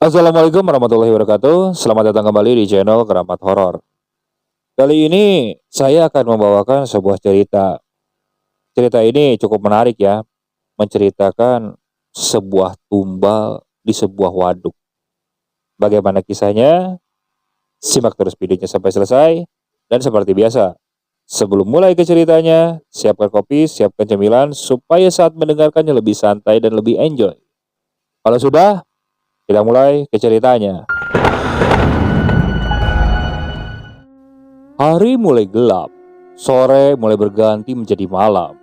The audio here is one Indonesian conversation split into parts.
Assalamualaikum warahmatullahi wabarakatuh. Selamat datang kembali di channel Keramat Horor. Kali ini saya akan membawakan sebuah cerita. Cerita ini cukup menarik ya, menceritakan sebuah tumbal di sebuah waduk. Bagaimana kisahnya? Simak terus videonya sampai selesai. Dan seperti biasa, sebelum mulai ke ceritanya, siapkan kopi, siapkan cemilan supaya saat mendengarkannya lebih santai dan lebih enjoy. Kalau sudah, kita mulai ke ceritanya. Hari mulai gelap, sore mulai berganti menjadi malam.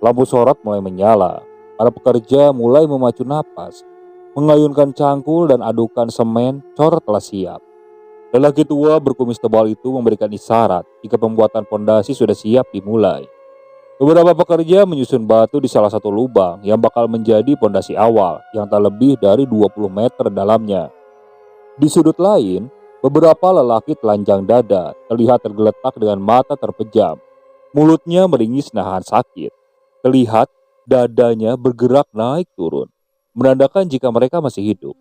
Lampu sorot mulai menyala. Para pekerja mulai memacu napas, mengayunkan cangkul dan adukan semen. Cor telah siap. Lelaki tua berkumis tebal itu memberikan isyarat jika pembuatan pondasi sudah siap dimulai. Beberapa pekerja menyusun batu di salah satu lubang yang bakal menjadi pondasi awal yang tak lebih dari 20 meter dalamnya. Di sudut lain, beberapa lelaki telanjang dada terlihat tergeletak dengan mata terpejam. Mulutnya meringis nahan sakit. Terlihat dadanya bergerak naik turun, menandakan jika mereka masih hidup.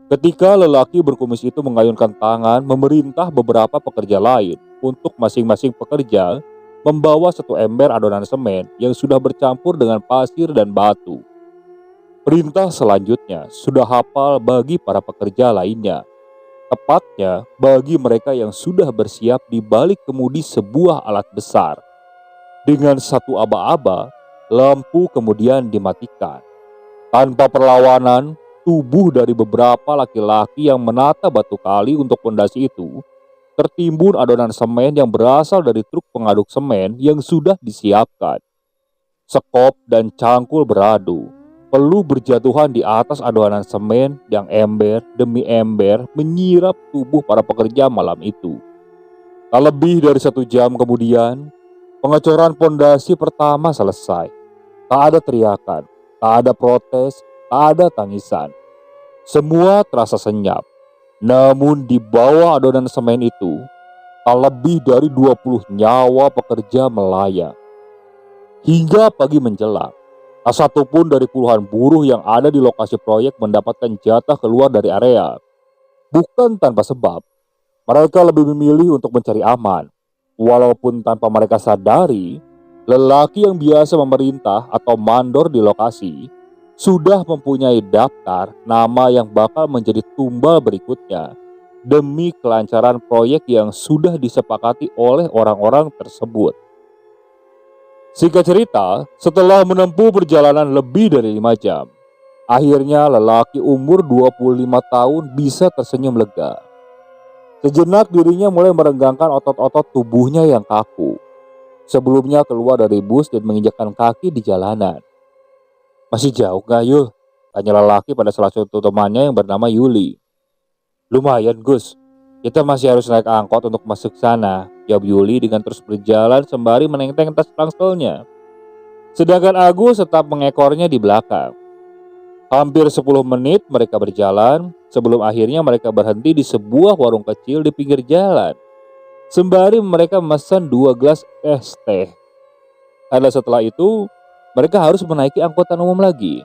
Ketika lelaki berkumis itu mengayunkan tangan memerintah beberapa pekerja lain untuk masing-masing pekerja membawa satu ember adonan semen yang sudah bercampur dengan pasir dan batu. Perintah selanjutnya sudah hafal bagi para pekerja lainnya. Tepatnya bagi mereka yang sudah bersiap di balik kemudi sebuah alat besar. Dengan satu aba-aba, lampu kemudian dimatikan. Tanpa perlawanan, tubuh dari beberapa laki-laki yang menata batu kali untuk pondasi itu tertimbun adonan semen yang berasal dari truk pengaduk semen yang sudah disiapkan. Sekop dan cangkul beradu. Pelu berjatuhan di atas adonan semen yang ember demi ember menyirap tubuh para pekerja malam itu. Tak lebih dari 1 jam kemudian, pengecoran pondasi pertama selesai. Tak ada teriakan, tak ada protes, tak ada tangisan. Semua terasa senyap. Namun di bawah adonan semen itu, tak lebih dari 20 nyawa pekerja melayang. Hingga pagi menjelang, tak satu pun dari puluhan buruh yang ada di lokasi proyek mendapatkan jatah keluar dari area. Bukan tanpa sebab, mereka lebih memilih untuk mencari aman. Walaupun tanpa mereka sadari, lelaki yang biasa memerintah atau mandor di lokasi sudah mempunyai daftar nama yang bakal menjadi tumbal berikutnya demi kelancaran proyek yang sudah disepakati oleh orang-orang tersebut. Singkat cerita, setelah menempuh perjalanan lebih dari 5 jam, akhirnya lelaki umur 25 tahun bisa tersenyum lega. Sejenak dirinya mulai merenggangkan otot-otot tubuhnya yang kaku. Sebelumnya keluar dari bus dan menginjakkan kaki di jalanan. "Masih jauh gak Yul?" tanya lelaki pada salah satu temannya yang bernama Yuli. "Lumayan Gus, kita masih harus naik angkot untuk masuk sana," jawab Yuli dengan terus berjalan sembari menenteng tas rangselnya. Sedangkan Agus tetap mengekornya di belakang. Hampir 10 menit mereka berjalan sebelum akhirnya mereka berhenti di sebuah warung kecil di pinggir jalan. Sembari mereka memesan 2 gelas es teh. Karena setelah itu mereka harus menaiki angkutan umum lagi.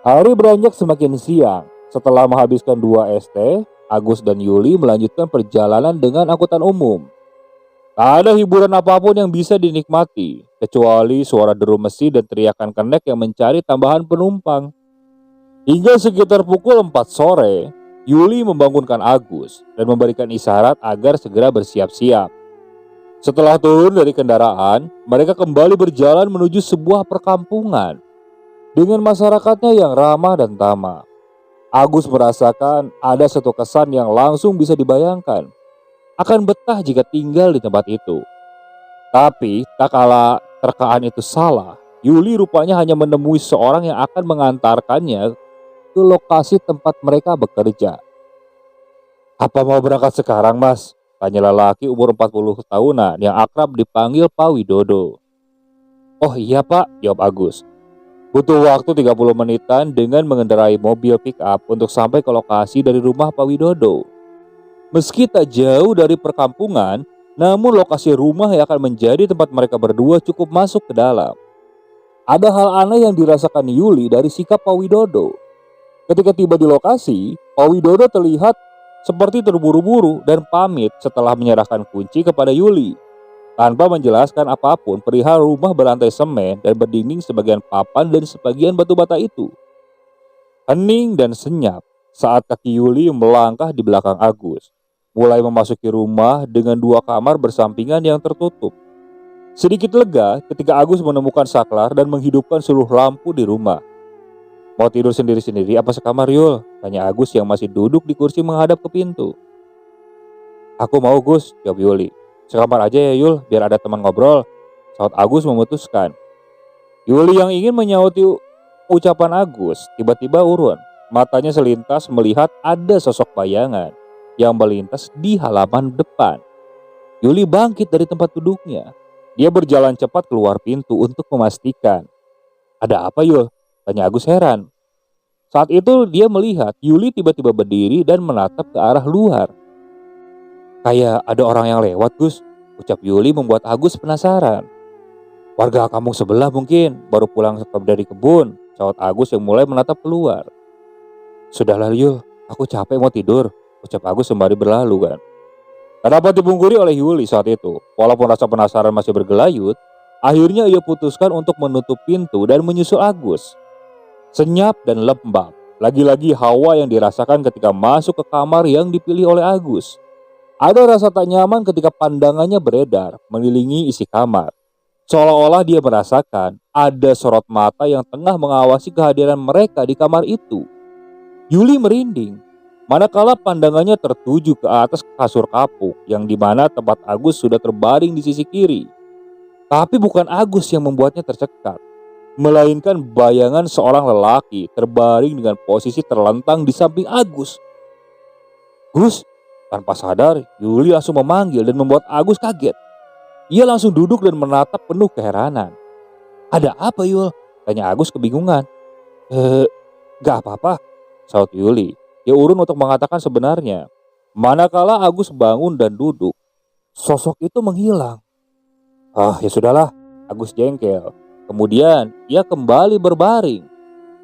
Hari beranjak semakin siang. Setelah menghabiskan 2 es teh, Agus dan Yuli melanjutkan perjalanan dengan angkutan umum. Tak ada hiburan apapun yang bisa dinikmati, kecuali suara deru mesin dan teriakan kenek yang mencari tambahan penumpang. Hingga sekitar pukul 4 sore, Yuli membangunkan Agus dan memberikan isyarat agar segera bersiap-siap. Setelah turun dari kendaraan, mereka kembali berjalan menuju sebuah perkampungan dengan masyarakatnya yang ramah dan tamah. Agus merasakan ada satu kesan yang langsung bisa dibayangkan. Akan betah jika tinggal di tempat itu. Tapi tak kala terkaan itu salah, Yuli rupanya hanya menemui seorang yang akan mengantarkannya ke lokasi tempat mereka bekerja. "Apa mau berangkat sekarang Mas?" tanya lelaki umur 40 tahunan yang akrab dipanggil Pak Widodo. "Oh iya Pak," jawab Agus. "Butuh waktu 30 menitan dengan mengendarai mobil pick up untuk sampai ke lokasi dari rumah Pak Widodo." Meski tak jauh dari perkampungan, namun lokasi rumah yang akan menjadi tempat mereka berdua cukup masuk ke dalam. Ada hal aneh yang dirasakan Yuli dari sikap Pak Widodo. Ketika tiba di lokasi, Pak Widodo terlihat seperti terburu-buru dan pamit setelah menyerahkan kunci kepada Yuli. Tanpa menjelaskan apapun perihal rumah berantai semen dan berdinding sebagian papan dan sebagian batu bata itu. Hening dan senyap saat kaki Yuli melangkah di belakang Agus, mulai memasuki rumah dengan dua kamar bersampingan yang tertutup. Sedikit lega ketika Agus menemukan saklar dan menghidupkan seluruh lampu di rumah. "Mau tidur sendiri-sendiri apa sekamar, Yul?" tanya Agus yang masih duduk di kursi menghadap ke pintu. "Aku mau, Gus," jawab Yuli. "Sekamar aja ya, Yul, biar ada teman ngobrol," saat Agus memutuskan. Yuli yang ingin menyauti ucapan Agus tiba-tiba urun. Matanya selintas melihat ada sosok bayangan yang melintas di halaman depan. Yuli bangkit dari tempat duduknya. Dia berjalan cepat keluar pintu untuk memastikan. "Ada apa, Yul?" tanya Agus heran. Saat itu dia melihat Yuli tiba-tiba berdiri dan menatap ke arah luar. "Kayak ada orang yang lewat, Gus," ucap Yuli membuat Agus penasaran. "Warga kampung sebelah mungkin, baru pulang dari kebun," saut Agus yang mulai menatap keluar. "Sudahlah, Yul, aku capek mau tidur," ucap Agus sembari berlalu kan. Tak dapat dipungkiri oleh Yuli saat itu. Walaupun rasa penasaran masih bergelayut, akhirnya ia putuskan untuk menutup pintu dan menyusul Agus. Senyap dan lembab, lagi-lagi hawa yang dirasakan ketika masuk ke kamar yang dipilih oleh Agus. Ada rasa tak nyaman ketika pandangannya beredar mengelilingi isi kamar. Seolah-olah dia merasakan ada sorot mata yang tengah mengawasi kehadiran mereka di kamar itu. Yuli merinding, manakala pandangannya tertuju ke atas kasur kapuk yang dimana tempat Agus sudah terbaring di sisi kiri. Tapi bukan Agus yang membuatnya tercekat, melainkan bayangan seorang lelaki terbaring dengan posisi terlentang di samping Agus. "Gus!" Tanpa sadar, Yuli langsung memanggil dan membuat Agus kaget. Ia langsung duduk dan menatap penuh keheranan. "Ada apa, Yul?" tanya Agus kebingungan. Gak apa-apa," saut Yuli. Dia urun untuk mengatakan sebenarnya. Manakala Agus bangun dan duduk, sosok itu menghilang. "Ah, ya sudahlah," Agus jengkel. Kemudian ia kembali berbaring.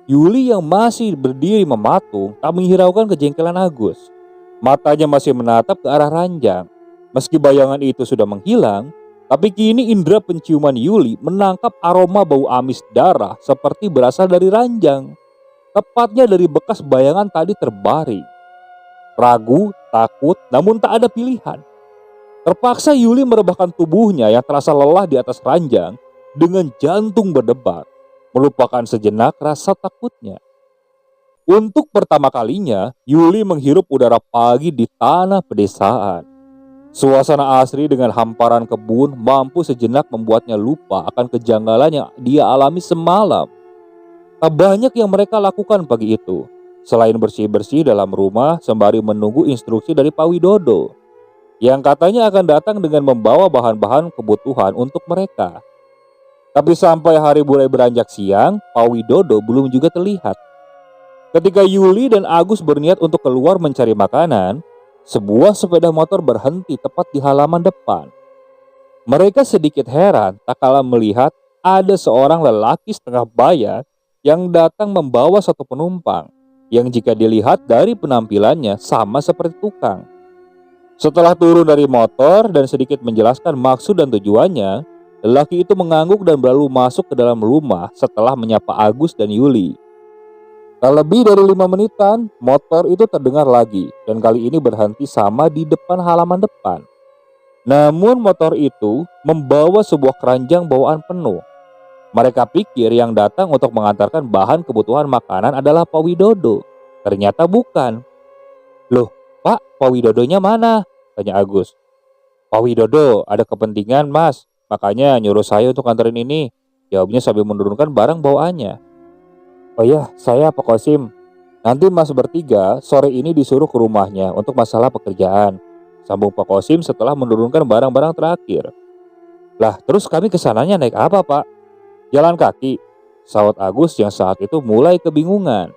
Yuli yang masih berdiri mematung tak menghiraukan kejengkelan Agus. Matanya masih menatap ke arah ranjang. Meski bayangan itu sudah menghilang, tapi kini indera penciuman Yuli menangkap aroma bau amis darah seperti berasal dari ranjang. Tepatnya dari bekas bayangan tadi terbaring. Ragu, takut, namun tak ada pilihan. Terpaksa Yuli merebahkan tubuhnya yang terasa lelah di atas ranjang dengan jantung berdebar, melupakan sejenak rasa takutnya. Untuk pertama kalinya, Yuli menghirup udara pagi di tanah pedesaan. Suasana asri dengan hamparan kebun mampu sejenak membuatnya lupa akan kejanggalan yang dia alami semalam. Tak banyak yang mereka lakukan pagi itu, selain bersih-bersih dalam rumah sembari menunggu instruksi dari Pak Widodo, yang katanya akan datang dengan membawa bahan-bahan kebutuhan untuk mereka. Tapi sampai hari mulai beranjak siang, Pak Widodo belum juga terlihat. Ketika Yuli dan Agus berniat untuk keluar mencari makanan, sebuah sepeda motor berhenti tepat di halaman depan. Mereka sedikit heran tak kala melihat ada seorang lelaki setengah baya yang datang membawa satu penumpang, yang jika dilihat dari penampilannya sama seperti tukang. Setelah turun dari motor dan sedikit menjelaskan maksud dan tujuannya, lelaki itu mengangguk dan berlalu masuk ke dalam rumah setelah menyapa Agus dan Yuli. Tak lebih dari 5 menitan, motor itu terdengar lagi dan kali ini berhenti sama di depan halaman depan. Namun motor itu membawa sebuah keranjang bawaan penuh. Mereka pikir yang datang untuk mengantarkan bahan kebutuhan makanan adalah Pak Widodo. Ternyata bukan. "Loh, Pak Widodonya mana?" tanya Agus. "Pak Widodo ada kepentingan, Mas. Makanya nyuruh saya untuk anterin ini," jawabnya sambil menurunkan barang bawaannya. "Oh ya, saya Pak Kosim. Nanti Mas bertiga sore ini disuruh ke rumahnya untuk masalah pekerjaan," sambung Pak Kosim setelah menurunkan barang-barang terakhir. "Lah, terus kami kesananya naik apa, Pak?" "Jalan kaki," saut Agus yang saat itu mulai kebingungan.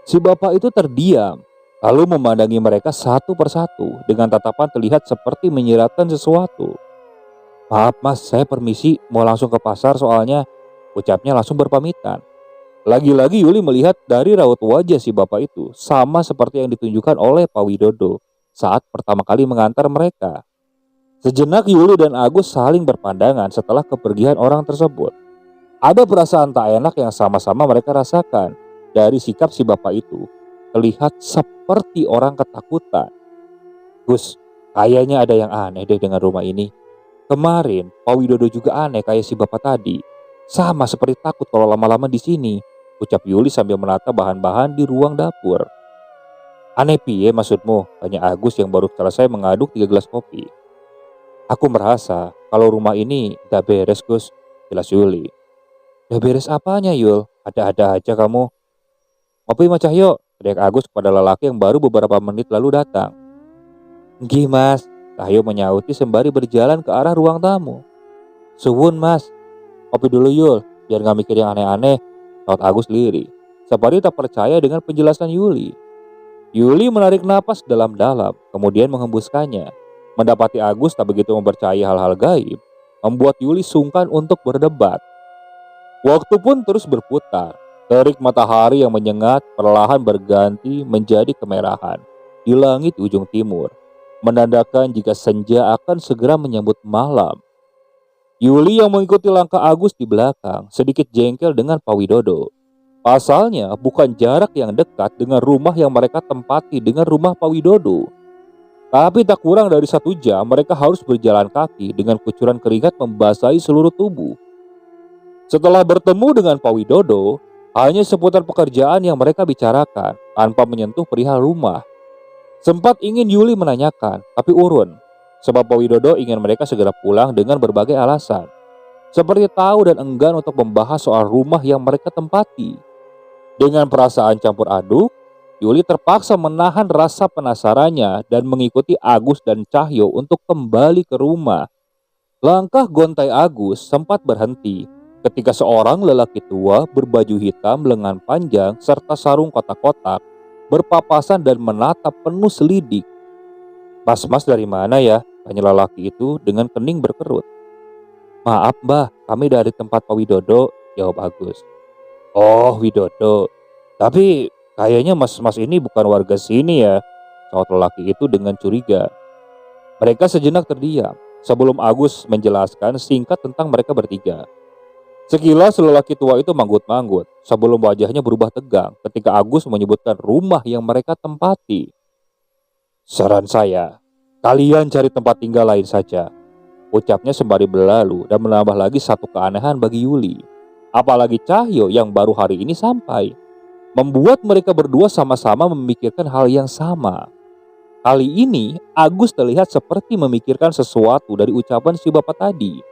Si bapak itu terdiam, lalu memandangi mereka satu persatu dengan tatapan terlihat seperti menyiratkan sesuatu. "Maaf Mas, saya permisi mau langsung ke pasar soalnya," ucapnya langsung berpamitan. Lagi-lagi Yuli melihat dari raut wajah si bapak itu sama seperti yang ditunjukkan oleh Pak Widodo saat pertama kali mengantar mereka. Sejenak Yuli dan Agus saling berpandangan setelah kepergian orang tersebut. Ada perasaan tak enak yang sama-sama mereka rasakan dari sikap si bapak itu. Terlihat seperti orang ketakutan. Gus, kayaknya ada yang aneh deh dengan rumah ini. Kemarin Pak Widodo juga aneh kayak si bapak tadi. Sama seperti takut kalau lama-lama di sini, ucap Yuli sambil menata bahan-bahan di ruang dapur. Aneh piye maksudmu? Tanya Agus yang baru selesai mengaduk 3 gelas kopi. Aku merasa kalau rumah ini gak beres, Gus, jelas Yuli. Gak beres apanya, Yul? Ada-ada aja kamu. Ngopi Mas Cahyo, teriak Agus kepada lelaki yang baru beberapa menit lalu datang. Nggih Mas, Cahyo menyauti sembari berjalan ke arah ruang tamu. Suwun Mas, kopi dulu Yul, biar gak mikir yang aneh-aneh, saut Agus lirih. Seperti tak percaya dengan penjelasan Yuli. Yuli menarik napas dalam-dalam, kemudian menghembuskannya. Mendapati Agus tak begitu mempercayai hal-hal gaib, membuat Yuli sungkan untuk berdebat. Waktu pun terus berputar. Terik matahari yang menyengat perlahan berganti menjadi kemerahan di langit ujung timur, menandakan jika senja akan segera menyambut malam. Yuli yang mengikuti langkah Agus di belakang sedikit jengkel dengan Pak Widodo. Pasalnya bukan jarak yang dekat dengan rumah yang mereka tempati dengan rumah Pak Widodo. Tapi tak kurang dari 1 jam mereka harus berjalan kaki dengan kucuran keringat membasahi seluruh tubuh. Setelah bertemu dengan Pak Widodo, hanya seputar pekerjaan yang mereka bicarakan tanpa menyentuh perihal rumah. Sempat ingin Yuli menanyakan, tapi urun. Sebab Pak Widodo ingin mereka segera pulang dengan berbagai alasan. Seperti tahu dan enggan untuk membahas soal rumah yang mereka tempati. Dengan perasaan campur aduk, Yuli terpaksa menahan rasa penasarannya dan mengikuti Agus dan Cahyo untuk kembali ke rumah. Langkah gontai Agus sempat berhenti ketika seorang lelaki tua berbaju hitam lengan panjang serta sarung kotak-kotak berpapasan dan menatap penuh selidik. Mas dari mana ya? Tanya lelaki itu dengan kening berkerut. Maaf mbah, kami dari tempat Pak Widodo, jawab Agus. Oh Widodo, tapi kayaknya mas ini bukan warga sini ya, saut lelaki itu dengan curiga. Mereka sejenak terdiam sebelum Agus menjelaskan singkat tentang mereka bertiga. Sekilas lelaki tua itu manggut-manggut sebelum wajahnya berubah tegang ketika Agus menyebutkan rumah yang mereka tempati. Saran saya, kalian cari tempat tinggal lain saja, ucapnya sembari berlalu dan menambah lagi satu keanehan bagi Yuli. Apalagi Cahyo yang baru hari ini sampai, membuat mereka berdua sama-sama memikirkan hal yang sama. Kali ini Agus terlihat seperti memikirkan sesuatu dari ucapan si bapak tadi.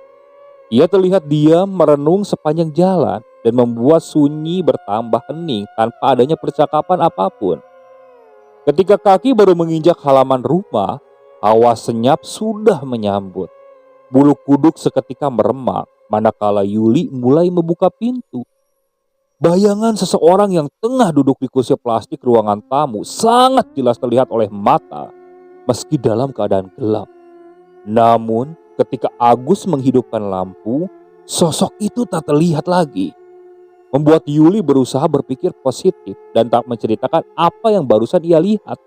Ia terlihat diam merenung sepanjang jalan dan membuat sunyi bertambah hening tanpa adanya percakapan apapun. Ketika kaki baru menginjak halaman rumah, hawa senyap sudah menyambut. Bulu kuduk seketika meremang manakala Yuli mulai membuka pintu. Bayangan seseorang yang tengah duduk di kursi plastik ruangan tamu sangat jelas terlihat oleh mata meski dalam keadaan gelap. Namun ketika Agus menghidupkan lampu, sosok itu tak terlihat lagi. Membuat Yuli berusaha berpikir positif dan tak menceritakan apa yang barusan ia lihat.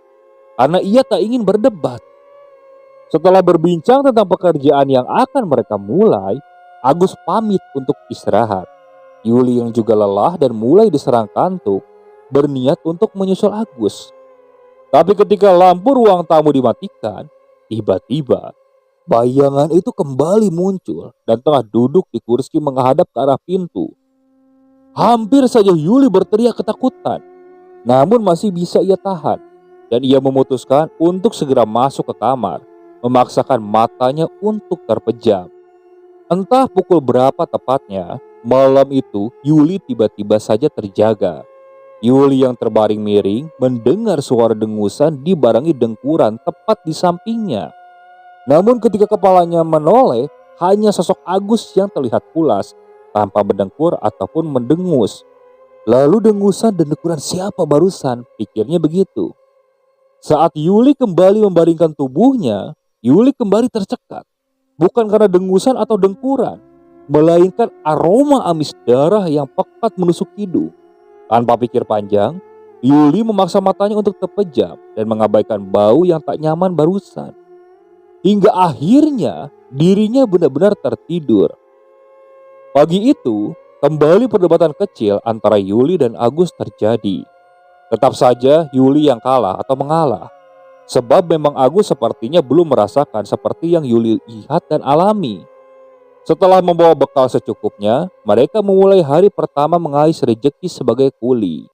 Karena ia tak ingin berdebat. Setelah berbincang tentang pekerjaan yang akan mereka mulai, Agus pamit untuk istirahat. Yuli yang juga lelah dan mulai diserang kantuk, berniat untuk menyusul Agus. Tapi ketika lampu ruang tamu dimatikan, tiba-tiba bayangan itu kembali muncul dan tengah duduk di kursi menghadap ke arah pintu. Hampir saja Yuli berteriak ketakutan, namun masih bisa ia tahan. Dan ia memutuskan untuk segera masuk ke kamar, memaksakan matanya untuk terpejam. Entah pukul berapa tepatnya, malam itu Yuli tiba-tiba saja terjaga. Yuli yang terbaring miring mendengar suara dengusan dibarengi dengkuran tepat di sampingnya. Namun ketika kepalanya menoleh, hanya sosok Agus yang terlihat pulas, tanpa berdengkur ataupun mendengus. Lalu dengusan dan dengkuran siapa barusan, pikirnya begitu. Saat Yuli kembali membaringkan tubuhnya, Yuli kembali tercekat. Bukan karena dengusan atau dengkuran, melainkan aroma amis darah yang pekat menusuk hidung. Tanpa pikir panjang, Yuli memaksa matanya untuk terpejam dan mengabaikan bau yang tak nyaman barusan. Hingga akhirnya dirinya benar-benar tertidur. Pagi itu, kembali perdebatan kecil antara Yuli dan Agus terjadi. Tetap saja Yuli yang kalah atau mengalah. Sebab memang Agus sepertinya belum merasakan seperti yang Yuli lihat dan alami. Setelah membawa bekal secukupnya, mereka memulai hari pertama mengais rejeki sebagai kuli.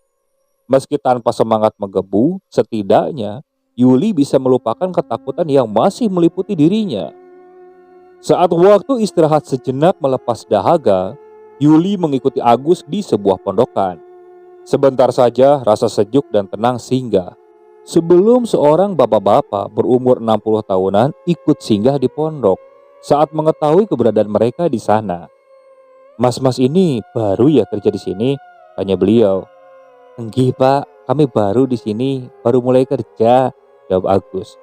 Meski tanpa semangat menggebu, setidaknya Yuli bisa melupakan ketakutan yang masih meliputi dirinya. Saat waktu istirahat sejenak melepas dahaga, Yuli mengikuti Agus di sebuah pondokan. Sebentar saja rasa sejuk dan tenang singgah. Sebelum seorang bapak-bapak berumur 60 tahunan ikut singgah di pondok saat mengetahui keberadaan mereka di sana. "Mas-mas ini baru ya kerja di sini?" tanya beliau. "Enggih pak, kami baru di sini, baru mulai kerja," jawab Agus.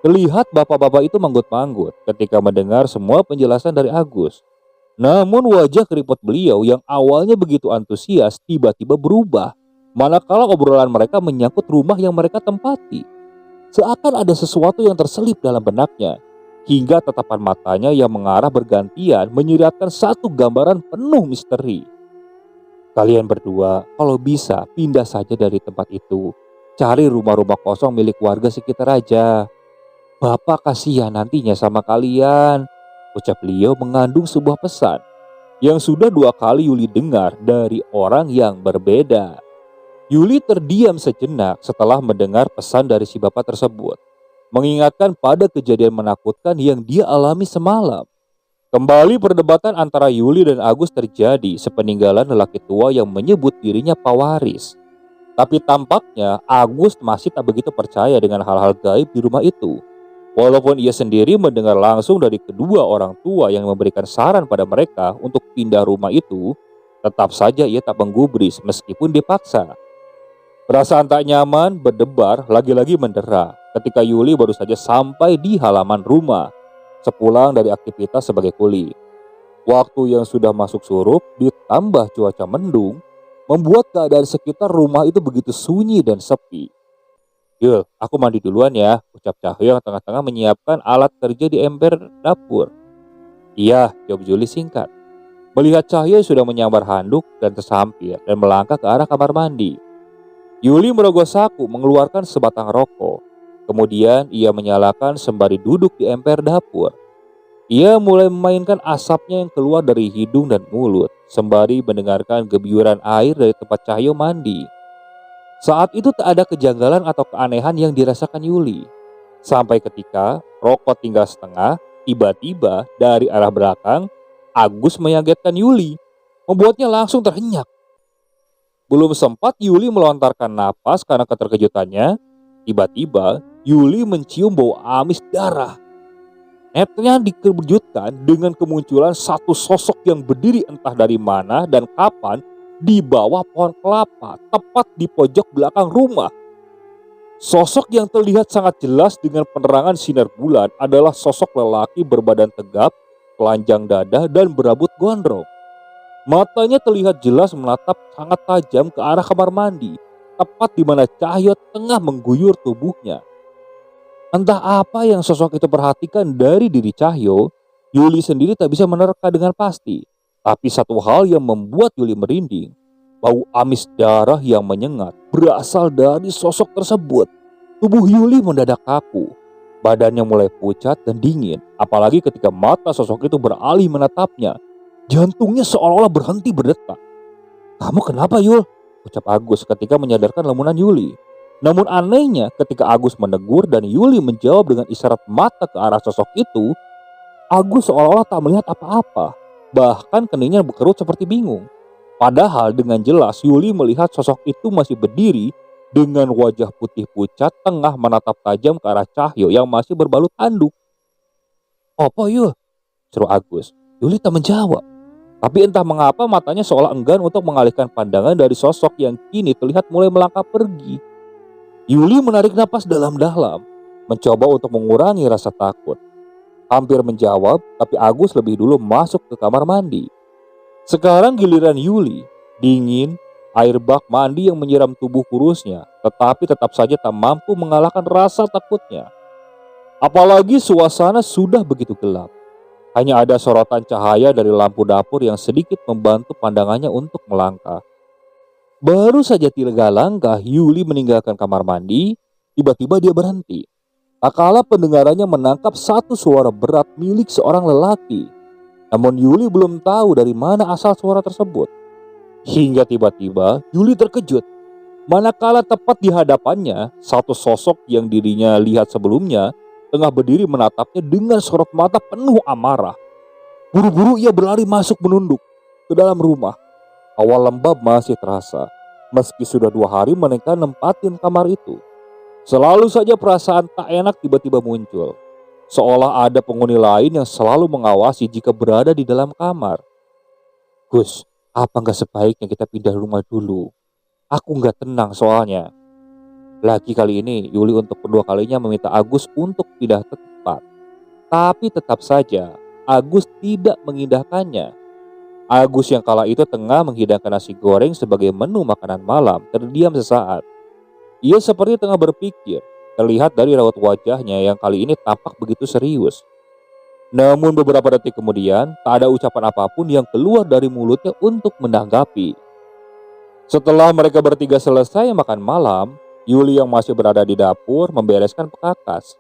Terlihat bapak-bapak itu manggut-manggut ketika mendengar semua penjelasan dari Agus. Namun wajah keriput beliau yang awalnya begitu antusias tiba-tiba berubah manakala obrolan mereka menyangkut rumah yang mereka tempati. Seakan ada sesuatu yang terselip dalam benaknya, hingga tatapan matanya yang mengarah bergantian menyiratkan satu gambaran penuh misteri. "Kalian berdua kalau bisa pindah saja dari tempat itu. Cari rumah-rumah kosong milik warga sekitar aja. Bapak kasihan nantinya sama kalian," ucap beliau mengandung sebuah pesan yang sudah 2 kali Yuli dengar dari orang yang berbeda. Yuli terdiam sejenak setelah mendengar pesan dari si bapak tersebut, mengingatkan pada kejadian menakutkan yang dia alami semalam. Kembali perdebatan antara Yuli dan Agus terjadi sepeninggalan lelaki tua yang menyebut dirinya pewaris. Tapi tampaknya Agus masih tak begitu percaya dengan hal-hal gaib di rumah itu. Walaupun ia sendiri mendengar langsung dari kedua orang tua yang memberikan saran pada mereka untuk pindah rumah itu, tetap saja ia tak menggubris meskipun dipaksa. Perasaan tak nyaman berdebar lagi-lagi mendera ketika Yuli baru saja sampai di halaman rumah sepulang dari aktivitas sebagai kuli. Waktu yang sudah masuk surup ditambah cuaca mendung membuat keadaan sekitar rumah itu begitu sunyi dan sepi. "Yul, aku mandi duluan ya," ucap Cahyo yang tengah-tengah menyiapkan alat kerja di ember dapur. "Iya," jawab Yuli singkat. Melihat Cahyo sudah menyambar handuk dan tersampir dan melangkah ke arah kamar mandi. Yuli merogoh saku mengeluarkan sebatang rokok. Kemudian ia menyalakan sembari duduk di emper dapur. Ia mulai memainkan asapnya yang keluar dari hidung dan mulut sembari mendengarkan gebyuran air dari tempat Cahyo mandi. Saat itu tak ada kejanggalan atau keanehan yang dirasakan Yuli. Sampai ketika rokok tinggal setengah, tiba-tiba dari arah belakang Agus mengagetkan Yuli, membuatnya langsung terhenyak. Belum sempat Yuli melontarkan napas karena keterkejutannya, tiba-tiba Yuli mencium bau amis darah. Netnya dikejutkan dengan kemunculan satu sosok yang berdiri entah dari mana dan kapan di bawah pohon kelapa, tepat di pojok belakang rumah. Sosok yang terlihat sangat jelas dengan penerangan sinar bulan adalah sosok lelaki berbadan tegap, telanjang dada dan berambut gondrong. Matanya terlihat jelas menatap sangat tajam ke arah kamar mandi, tepat di mana Cahyo tengah mengguyur tubuhnya. Entah apa yang sosok itu perhatikan dari diri Cahyo, Yuli sendiri tak bisa menerka dengan pasti. Tapi satu hal yang membuat Yuli merinding, bau amis darah yang menyengat berasal dari sosok tersebut. Tubuh Yuli mendadak kaku, badannya mulai pucat dan dingin, apalagi ketika mata sosok itu beralih menatapnya. Jantungnya seolah-olah berhenti berdetak. "Kamu kenapa, Yul?" ucap Agus ketika menyadarkan lamunan Yuli. Namun anehnya ketika Agus menegur dan Yuli menjawab dengan isyarat mata ke arah sosok itu, Agus seolah-olah tak melihat apa-apa. Bahkan keningnya berkerut seperti bingung. Padahal dengan jelas Yuli melihat sosok itu masih berdiri dengan wajah putih pucat tengah menatap tajam ke arah Cahyo yang masih berbalut handuk. "Apa, Yul?" seru Agus. Yuli tak menjawab. Tapi entah mengapa matanya seolah enggan untuk mengalihkan pandangan dari sosok yang kini terlihat mulai melangkah pergi. Yuli menarik napas dalam-dalam, mencoba untuk mengurangi rasa takut. Hampir menjawab, tapi Agus lebih dulu masuk ke kamar mandi. Sekarang giliran Yuli, dingin, Air bak mandi yang menyiram tubuh kurusnya, tetapi tetap saja tak mampu mengalahkan rasa takutnya. Apalagi suasana sudah begitu gelap. Hanya ada sorotan cahaya dari lampu dapur yang sedikit membantu pandangannya untuk melangkah. Baru saja 3 langkah Yuli meninggalkan kamar mandi, tiba-tiba dia berhenti. Tak kala pendengarannya menangkap satu suara berat milik seorang lelaki. Namun Yuli belum tahu dari mana asal suara tersebut. Hingga tiba-tiba Yuli terkejut. Manakala tepat di hadapannya, satu sosok yang dirinya lihat sebelumnya tengah berdiri menatapnya dengan sorot mata penuh amarah. Buru-buru ia berlari masuk menunduk ke dalam rumah. Awal lembab masih terasa, meski sudah 2 hari mereka nempatin kamar itu. Selalu saja perasaan tak enak tiba-tiba muncul. Seolah ada penghuni lain yang selalu mengawasi jika berada di dalam kamar. Gus, apa nggak sebaiknya kita pindah rumah dulu? Aku nggak tenang soalnya. Lagi kali ini Yuli untuk kedua kalinya meminta Agus untuk pindah ke tempat. Tapi tetap saja Agus tidak mengindahkannya. Agus yang kala itu tengah menghidangkan nasi goreng sebagai menu makanan malam terdiam sesaat. Ia seperti tengah berpikir, terlihat dari raut wajahnya yang kali ini tampak begitu serius. Namun beberapa detik kemudian, tak ada ucapan apapun yang keluar dari mulutnya untuk menanggapi. Setelah mereka bertiga selesai makan malam, Yuli yang masih berada di dapur membereskan pekakas.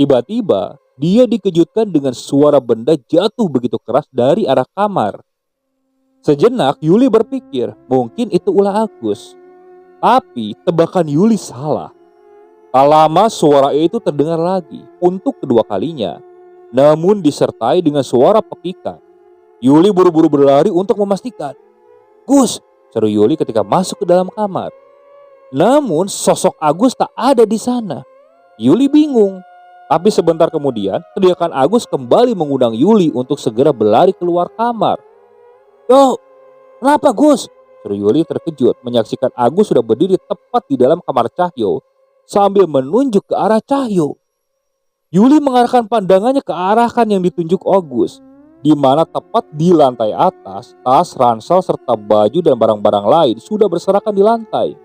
Tiba-tiba, dia dikejutkan dengan suara benda jatuh begitu keras dari arah kamar. Sejenak Yuli berpikir mungkin itu ulah Agus. Tapi tebakan Yuli salah. Tak lama suara itu terdengar lagi untuk kedua kalinya. Namun disertai dengan suara pekikan. Yuli buru-buru berlari untuk memastikan. Gus, seru Yuli ketika masuk ke dalam kamar. Namun sosok Agus tak ada di sana. Yuli bingung. Tapi sebentar kemudian teriakan Agus kembali mengundang Yuli untuk segera berlari keluar kamar. Yo, kenapa Gus? Seru Yuli terkejut menyaksikan Agus sudah berdiri tepat di dalam kamar Cahyo sambil menunjuk ke arah Cahyo. Yuli mengarahkan pandangannya ke arahkan yang ditunjuk Agus, di mana tepat di lantai atas, tas, ransel, serta baju dan barang-barang lain sudah berserakan di lantai.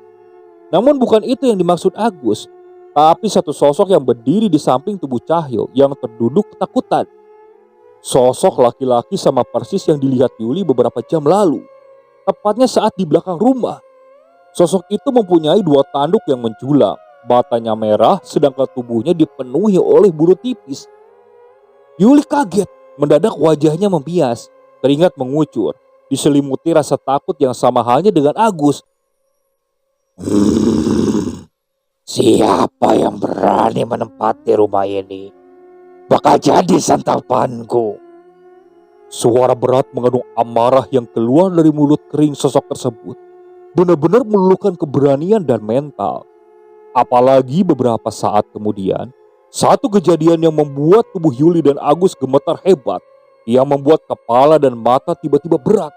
Namun bukan itu yang dimaksud Agus, tapi satu sosok yang berdiri di samping tubuh Cahyo yang terduduk ketakutan. Sosok laki-laki sama persis yang dilihat Yuli beberapa jam lalu, tepatnya saat di belakang rumah. Sosok itu mempunyai 2 tanduk yang menjulang, matanya merah sedangkan tubuhnya dipenuhi oleh bulu tipis. Yuli kaget, mendadak wajahnya membias, keringat mengucur, diselimuti rasa takut yang sama halnya dengan Agus. Siapa yang berani menempati rumah ini bakal jadi santapanku. Suara berat mengandung amarah yang keluar dari mulut kering sosok tersebut benar-benar meluluhkan keberanian dan mental. Apalagi beberapa saat kemudian, satu kejadian yang membuat tubuh Yuli dan Agus gemetar hebat, yang membuat kepala dan mata tiba-tiba berat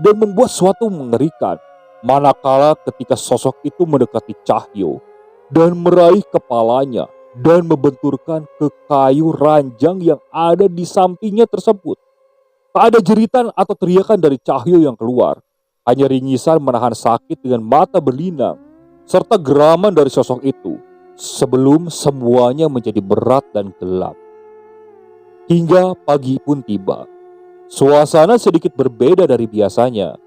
dan membuat suatu mengerikan. Manakala ketika sosok itu mendekati Cahyo dan meraih kepalanya dan membenturkan ke kayu ranjang yang ada di sampingnya tersebut. Tak ada jeritan atau teriakan dari Cahyo yang keluar, hanya ringisan menahan sakit dengan mata berlinang, serta geraman dari sosok itu, sebelum semuanya menjadi berat dan gelap. Hingga pagi pun tiba. Suasana sedikit berbeda dari biasanya.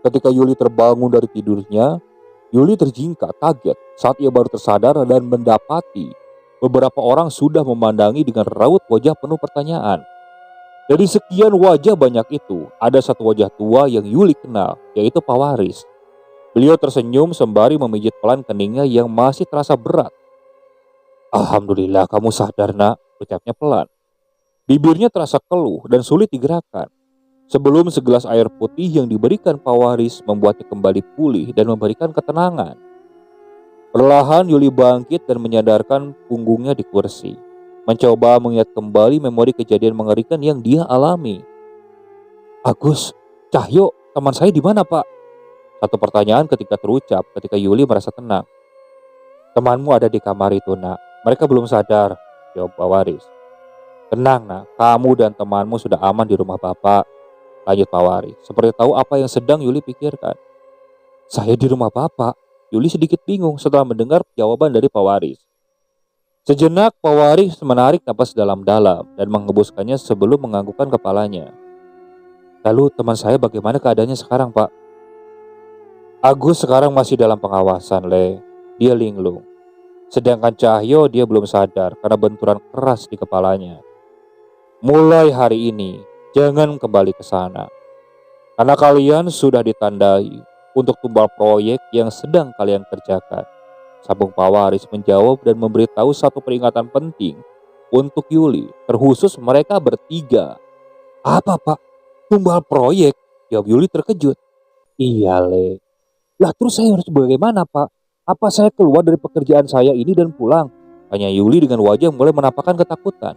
Ketika Yuli terbangun dari tidurnya, Yuli terjingkak kaget saat ia baru tersadar dan mendapati beberapa orang sudah memandangi dengan raut wajah penuh pertanyaan. Dari sekian wajah banyak itu, ada satu wajah tua yang Yuli kenal, yaitu Pak Waris. Beliau tersenyum sembari memijit pelan keningnya yang masih terasa berat. Alhamdulillah kamu sadar nak, ucapnya pelan. Bibirnya terasa keluh dan sulit digerakkan. Sebelum segelas air putih yang diberikan Pak Waris membuatnya kembali pulih dan memberikan ketenangan. Perlahan Yuli bangkit dan menyadarkan punggungnya di kursi. Mencoba mengingat kembali memori kejadian mengerikan yang dia alami. Agus, Cahyo, teman saya di mana Pak? Satu pertanyaan ketika terucap ketika Yuli merasa tenang. Temanmu ada di kamar itu nak, mereka belum sadar, jawab Pak Waris. Tenang nak, kamu dan temanmu sudah aman di rumah Bapak, lanjut Pak Waris, seperti tahu apa yang sedang Yuli pikirkan. Saya di rumah Bapak. Yuli sedikit bingung setelah mendengar jawaban dari Pak Waris. Sejenak Pak Waris menarik napas dalam-dalam dan menghembuskannya sebelum menganggukkan kepalanya. Lalu teman saya bagaimana keadaannya sekarang, Pak? Agus sekarang masih dalam pengawasan, Le. Dia linglung. Sedangkan Cahyo dia belum sadar karena benturan keras di kepalanya. Mulai hari ini, jangan kembali ke sana. Karena kalian sudah ditandai untuk tumbal proyek yang sedang kalian kerjakan. Sambung Pak Waris menjawab dan memberitahu satu peringatan penting untuk Yuli, terkhusus mereka bertiga. Apa, Pak? Tumbal proyek? Jawab Yuli terkejut. Iya, Le. Lah terus saya harus bagaimana, Pak? Apa saya keluar dari pekerjaan saya ini dan pulang? Tanya Yuli dengan wajah mulai menampakkan ketakutan.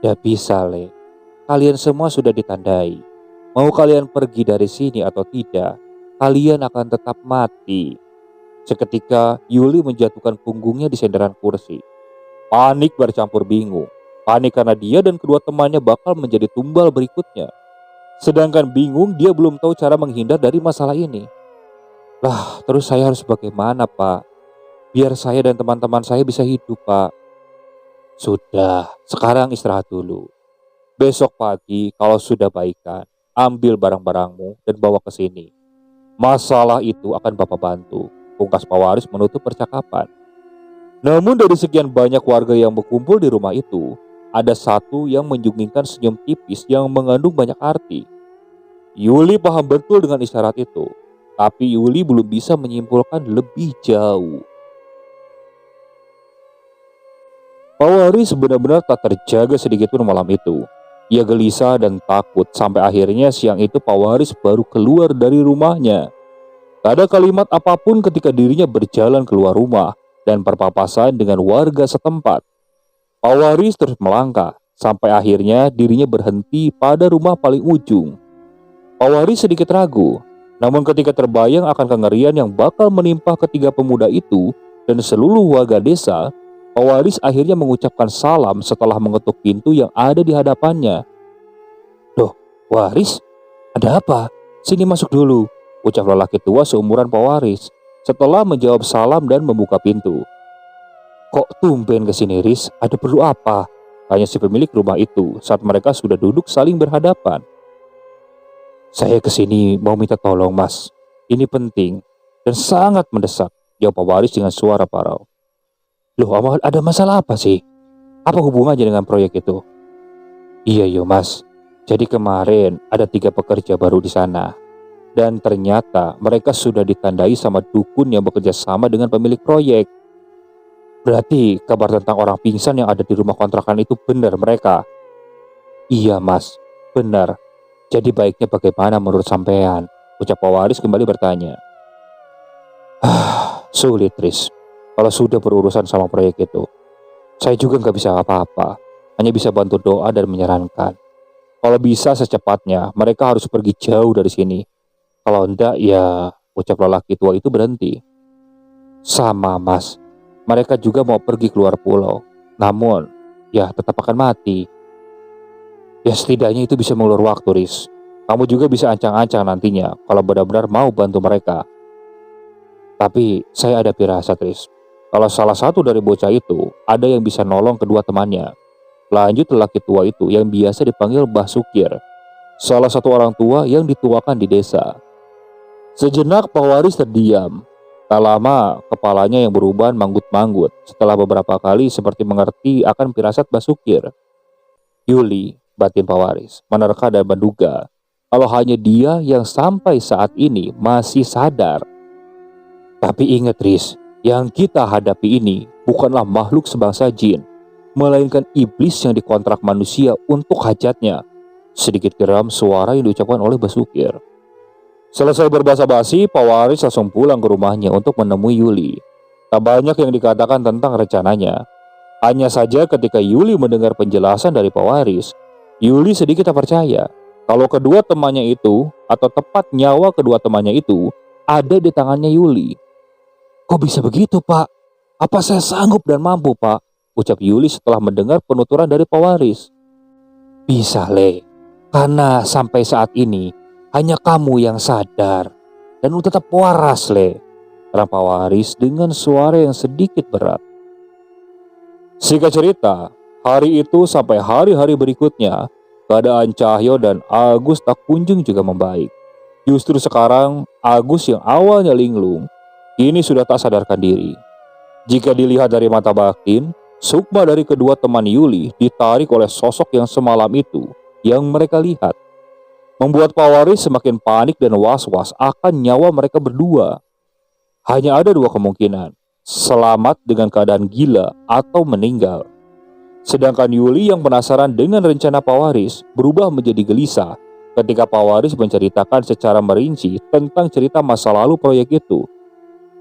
Tidak bisa, Le. Kalian semua sudah ditandai. Mau kalian pergi dari sini atau tidak, kalian akan tetap mati. Seketika Yuli menjatuhkan punggungnya di senderan kursi. Panik bercampur bingung. Panik karena dia dan kedua temannya bakal menjadi tumbal berikutnya. Sedangkan bingung dia belum tahu cara menghindar dari masalah ini. Lah terus saya harus bagaimana, Pak? Biar saya dan teman-teman saya bisa hidup, Pak. Sudah, sekarang istirahat dulu. Besok pagi kalau sudah baikan, ambil barang-barangmu dan bawa ke sini. Masalah itu akan Bapak bantu. Pungkas Pak Waris menutup percakapan. Namun dari sekian banyak warga yang berkumpul di rumah itu, ada satu yang menjungkingkan senyum tipis yang mengandung banyak arti. Yuli paham betul dengan isyarat itu, tapi Yuli belum bisa menyimpulkan lebih jauh. Pak Waris benar-benar tak terjaga sedikit pun malam itu. Ia gelisah dan takut sampai akhirnya siang itu Pak Waris baru keluar dari rumahnya. Tak ada kalimat apapun ketika dirinya berjalan keluar rumah dan berpapasan dengan warga setempat. Pak Waris terus melangkah sampai akhirnya dirinya berhenti pada rumah paling ujung. Pak Waris sedikit ragu, namun ketika terbayang akan kengerian yang bakal menimpa ketiga pemuda itu dan seluruh warga desa, Pak Waris akhirnya mengucapkan salam setelah mengetuk pintu yang ada di hadapannya. Loh, Waris, ada apa? Sini masuk dulu, ucap lelaki tua seumuran Pak Waris setelah menjawab salam dan membuka pintu. Kok tumben kesini, Riz? Ada perlu apa? Tanya si pemilik rumah itu saat mereka sudah duduk saling berhadapan. Saya kesini mau minta tolong, Mas. Ini penting dan sangat mendesak, jawab Pak Waris dengan suara parau. Loh, ada masalah apa sih? Apa hubungannya dengan proyek itu? Iya, Mas. Jadi kemarin ada 3 pekerja baru di sana. Dan ternyata mereka sudah ditandai sama dukun yang bekerja sama dengan pemilik proyek. Berarti kabar tentang orang pingsan yang ada di rumah kontrakan itu benar mereka? Iya, Mas, benar. Jadi baiknya bagaimana menurut sampean? Ucap Pak Waris kembali bertanya. Sulit, Riz. Kalau sudah berurusan sama proyek itu, saya juga nggak bisa apa-apa. Hanya bisa bantu doa dan menyarankan. Kalau bisa secepatnya, mereka harus pergi jauh dari sini. Kalau enggak, ya, ucap lelaki tua itu berhenti. Sama, Mas. Mereka juga mau pergi keluar pulau. Namun, ya tetap akan mati. Ya setidaknya itu bisa mengulur waktu, Riz. Kamu juga bisa ancang-ancang nantinya kalau benar-benar mau bantu mereka. Tapi saya ada firasat, Riz. Kalau salah satu dari bocah itu ada yang bisa nolong kedua temannya. Lanjut lelaki tua itu yang biasa dipanggil Mbah Sukir, salah satu orang tua yang dituakan di desa. Sejenak Pak Waris terdiam. Tak lama kepalanya yang berubah manggut-manggut setelah beberapa kali seperti mengerti akan firasat Mbah Sukir. Yuli, batin Pak Waris, menerka dan menduga kalau hanya dia yang sampai saat ini masih sadar. Tapi ingat, Riz, yang kita hadapi ini bukanlah makhluk sebangsa jin, melainkan iblis yang dikontrak manusia untuk hajatnya. Sedikit geram suara yang diucapkan oleh Mbah Sukir. Selesai berbasa-basi, Pak Waris langsung pulang ke rumahnya untuk menemui Yuli. Tak banyak yang dikatakan tentang rencananya. Hanya saja ketika Yuli mendengar penjelasan dari Pak Waris, Yuli sedikit tak percaya kalau kedua temannya itu, atau tepat nyawa kedua temannya itu, ada di tangannya Yuli. Kok bisa begitu, Pak? Apa saya sanggup dan mampu, Pak? Ucap Yuli setelah mendengar penuturan dari Pak Waris. Bisa, Le. Karena sampai saat ini hanya kamu yang sadar. dan lu tetap waras, Le," kata Pak Waris dengan suara yang sedikit berat. Singkat cerita, hari itu sampai hari-hari berikutnya, keadaan Cahyo dan Agus tak kunjung juga membaik. Justru sekarang, Agus yang awalnya linglung, kini sudah tak sadarkan diri. Jika dilihat dari mata batin, sukma dari kedua teman Yuli ditarik oleh sosok yang semalam itu yang mereka lihat. Membuat Pak Waris semakin panik dan was-was akan nyawa mereka berdua. Hanya ada dua kemungkinan, selamat dengan keadaan gila atau meninggal. Sedangkan Yuli yang penasaran dengan rencana Pak Waris berubah menjadi gelisah ketika Pak Waris menceritakan secara merinci tentang cerita masa lalu proyek itu.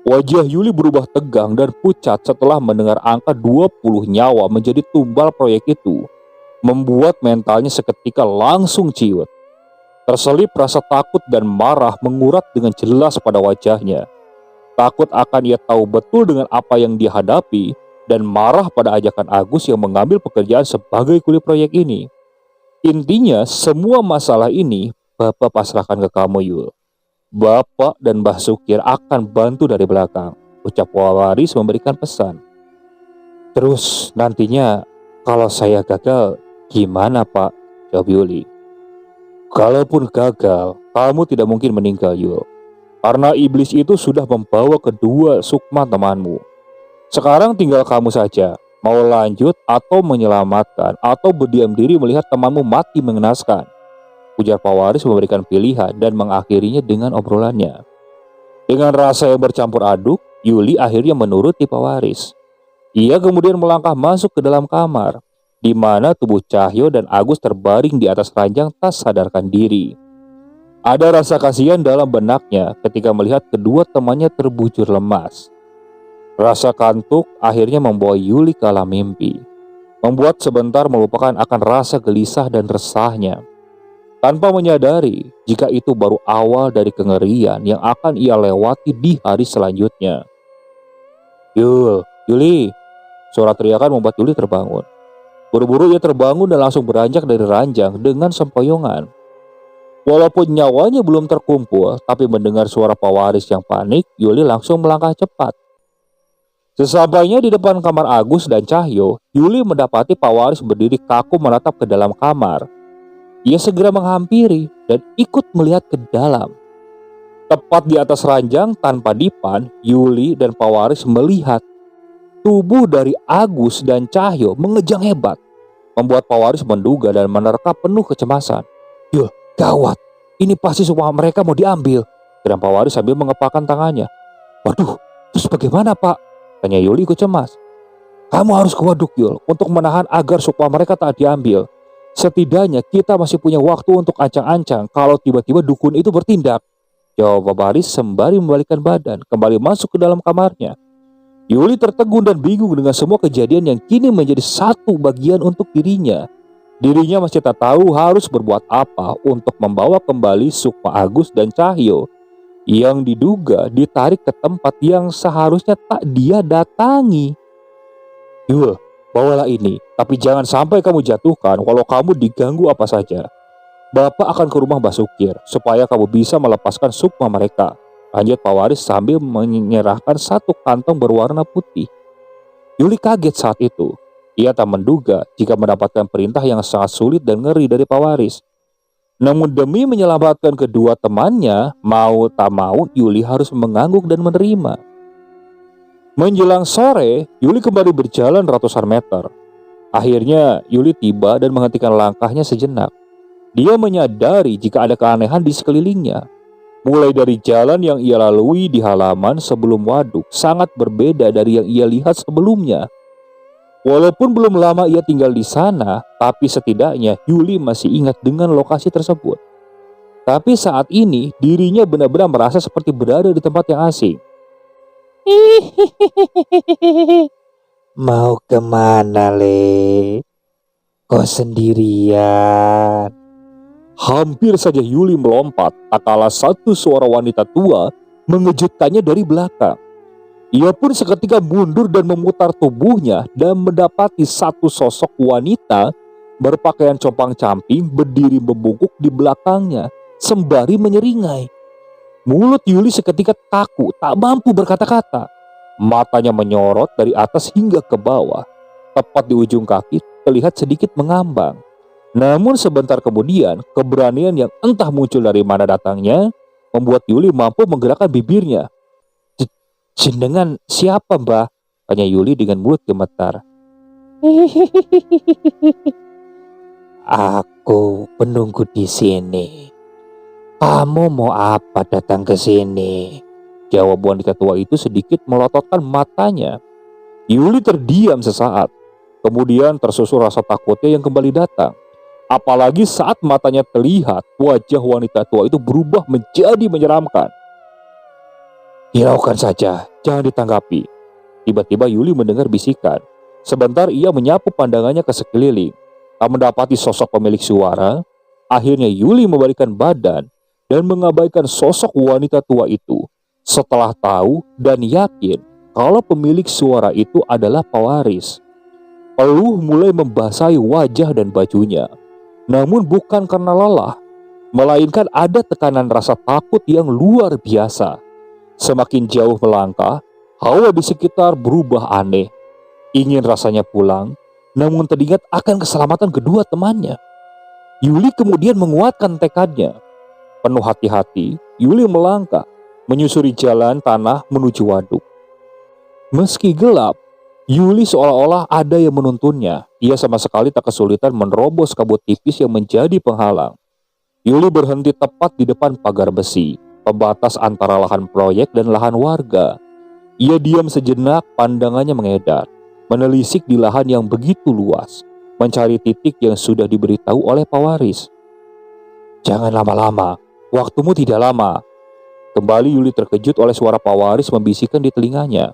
Wajah Yuli berubah tegang dan pucat setelah mendengar angka 20 nyawa menjadi tumbal proyek itu, membuat mentalnya seketika langsung ciut. Terselip rasa takut dan marah mengurat dengan jelas pada wajahnya. Takut akan ia tahu betul dengan apa yang dia hadapi, dan marah pada ajakan Agus yang mengambil pekerjaan sebagai kuli proyek ini. Intinya, semua masalah ini Bapak pasrahkan ke kamu, Yul. Bapak dan Mbah Sukir akan bantu dari belakang, ucap Pak Waris memberikan pesan. Terus nantinya kalau saya gagal, gimana Pak? Jawab Yuli. Kalaupun gagal, kamu tidak mungkin meninggal, Yul. Karena iblis itu sudah membawa kedua sukma temanmu. Sekarang tinggal kamu saja, mau lanjut atau menyelamatkan atau berdiam diri melihat temanmu mati mengenaskan. Ujar Pak Waris memberikan pilihan dan mengakhirinya dengan obrolannya. Dengan rasa yang bercampur aduk, Yuli akhirnya menuruti Pak Waris. Ia kemudian melangkah masuk ke dalam kamar, di mana tubuh Cahyo dan Agus terbaring di atas ranjang tak sadarkan diri. Ada rasa kasihan dalam benaknya ketika melihat kedua temannya terbujur lemas. Rasa kantuk akhirnya membawa Yuli ke alam mimpi, membuat sebentar melupakan akan rasa gelisah dan resahnya, tanpa menyadari jika itu baru awal dari kengerian yang akan ia lewati di hari selanjutnya. Yuli, suara teriakan membuat Yuli terbangun. Buru-buru ia terbangun dan langsung beranjak dari ranjang dengan sempoyongan. Walaupun nyawanya belum terkumpul, tapi mendengar suara Pak Waris yang panik, Yuli langsung melangkah cepat. Sesampainya di depan kamar Agus dan Cahyo, Yuli mendapati Pak Waris berdiri kaku menatap ke dalam kamar. Ia segera menghampiri dan ikut melihat ke dalam. Tepat di atas ranjang tanpa dipan, Yuli dan Pak Waris melihat tubuh dari Agus dan Cahyo mengejang hebat, membuat Pak Waris menduga dan menerka penuh kecemasan. Yul, gawat, ini pasti semua mereka mau diambil, geram Pak Waris sambil mengepalkan tangannya. Waduh, terus bagaimana Pak? Tanya Yuli ikut cemas. Kamu harus ke waduk, Yul, untuk menahan agar supaya mereka tak diambil. Setidaknya kita masih punya waktu untuk ancang-ancang kalau tiba-tiba dukun itu bertindak, jawab Pak Waris sembari membalikkan badan kembali masuk ke dalam kamarnya. Yuli tertegun dan bingung dengan semua kejadian yang kini menjadi satu bagian untuk dirinya. Dirinya masih tak tahu harus berbuat apa untuk membawa kembali sukma Agus dan Cahyo yang diduga ditarik ke tempat yang seharusnya tak dia datangi. Yul, bawalah ini, tapi jangan sampai kamu jatuhkan walau kamu diganggu apa saja. Bapak akan ke rumah Mbak Sukir supaya kamu bisa melepaskan sukma mereka, lanjut Pak Waris sambil menyerahkan satu kantong berwarna putih. Yuli kaget saat itu. Ia tak menduga jika mendapatkan perintah yang sangat sulit dan ngeri dari Pak Waris. Namun demi menyelamatkan kedua temannya, mau tak mau Yuli harus mengangguk dan menerima. Menjelang sore, Yuli kembali berjalan ratusan meter. Akhirnya Yuli tiba dan menghentikan langkahnya sejenak. Dia menyadari jika ada keanehan di sekelilingnya. Mulai dari jalan yang ia lalui di halaman sebelum waduk sangat berbeda dari yang ia lihat sebelumnya. Walaupun belum lama ia tinggal di sana, tapi setidaknya Yuli masih ingat dengan lokasi tersebut. Tapi saat ini dirinya benar-benar merasa seperti berada di tempat yang asing. Mau kemana, Le? Kok sendirian? Hampir saja Yuli melompat, tak kalah satu suara wanita tua mengejutkannya dari belakang. Ia pun seketika mundur dan memutar tubuhnya dan mendapati satu sosok wanita berpakaian compang-camping berdiri membungkuk di belakangnya sembari menyeringai. Mulut Yuli seketika kaku, tak mampu berkata-kata. Matanya menyorot dari atas hingga ke bawah. Tepat di ujung kaki terlihat sedikit mengambang. Namun sebentar kemudian, keberanian yang entah muncul dari mana datangnya membuat Yuli mampu menggerakkan bibirnya. "Jenengan siapa, Mbah?" tanya Yuli dengan mulut gemetar. Aku penunggu di sini. Kamu mau apa datang ke sini? Jawab wanita tua itu sedikit melototkan matanya. Yuli terdiam sesaat. Kemudian tersusul rasa takutnya yang kembali datang. Apalagi saat matanya terlihat wajah wanita tua itu berubah menjadi menyeramkan. "Hiraukan saja, jangan ditanggapi." Tiba-tiba Yuli mendengar bisikan. Sebentar ia menyapu pandangannya ke sekeliling. Tak mendapati sosok pemilik suara. Akhirnya Yuli membalikkan badan dan mengabaikan sosok wanita tua itu. Setelah tahu dan yakin kalau pemilik suara itu adalah pewaris. Peluh mulai membasahi wajah dan bajunya. Namun bukan karena lelah, melainkan ada tekanan rasa takut yang luar biasa. Semakin jauh melangkah, hawa di sekitar berubah aneh. Ingin rasanya pulang, namun teringat akan keselamatan kedua temannya. Yuli kemudian menguatkan tekadnya. Penuh hati-hati, Yuli melangkah, menyusuri jalan tanah menuju waduk. Meski gelap, Yuli seolah-olah ada yang menuntunnya. Ia sama sekali tak kesulitan menerobos kabut tipis yang menjadi penghalang. Yuli berhenti tepat di depan pagar besi, pembatas antara lahan proyek dan lahan warga. Ia diam sejenak, pandangannya mengedar, menelisik di lahan yang begitu luas, mencari titik yang sudah diberitahu oleh pewaris. "Jangan lama-lama, waktumu tidak lama." Kembali Yuli terkejut oleh suara pewaris membisikkan di telinganya.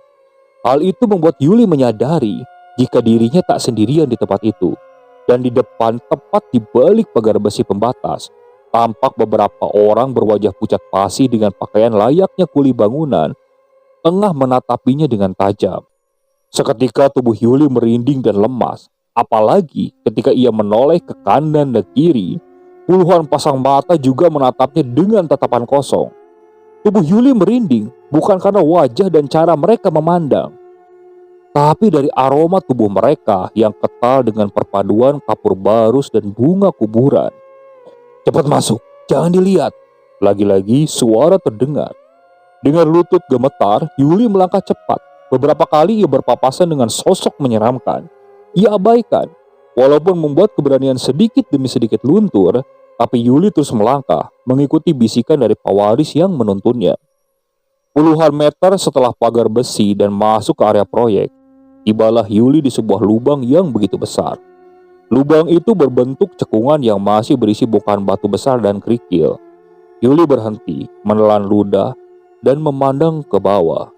Hal itu membuat Yuli menyadari jika dirinya tak sendirian di tempat itu. Dan di depan, tepat di balik pagar besi pembatas, tampak beberapa orang berwajah pucat pasi dengan pakaian layaknya kuli bangunan, tengah menatapinya dengan tajam. Seketika tubuh Yuli merinding dan lemas, apalagi ketika ia menoleh ke kanan dan kiri, puluhan pasang mata juga menatapnya dengan tatapan kosong. Tubuh Yuli merinding bukan karena wajah dan cara mereka memandang, tapi dari aroma tubuh mereka yang kental dengan perpaduan kapur barus dan bunga kuburan. "Cepat masuk, jangan dilihat." Lagi-lagi suara terdengar. Dengan lutut gemetar, Yuli melangkah cepat. Beberapa kali ia berpapasan dengan sosok menyeramkan. Ia abaikan, walaupun membuat keberanian sedikit demi sedikit luntur, tapi Yuli terus melangkah, mengikuti bisikan dari pewaris yang menuntunnya. Puluhan meter setelah pagar besi dan masuk ke area proyek, tibalah Yuli di sebuah lubang yang begitu besar. Lubang itu berbentuk cekungan yang masih berisi bongkahan batu besar dan kerikil. Yuli berhenti, menelan ludah, dan memandang ke bawah.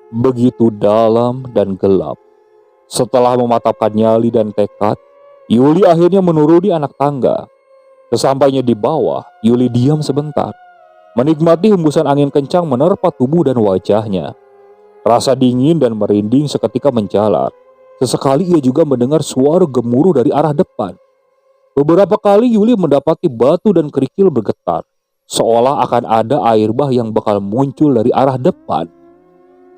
Begitu dalam dan gelap. Setelah mematapkan nyali dan tekad, Yuli akhirnya menuruni anak tangga. Sesampainya di bawah, Yuli diam sebentar, menikmati hembusan angin kencang menerpa tubuh dan wajahnya. Rasa dingin dan merinding seketika menjalar. Sesekali ia juga mendengar suara gemuruh dari arah depan. Beberapa kali Yuli mendapati batu dan kerikil bergetar, seolah akan ada air bah yang bakal muncul dari arah depan.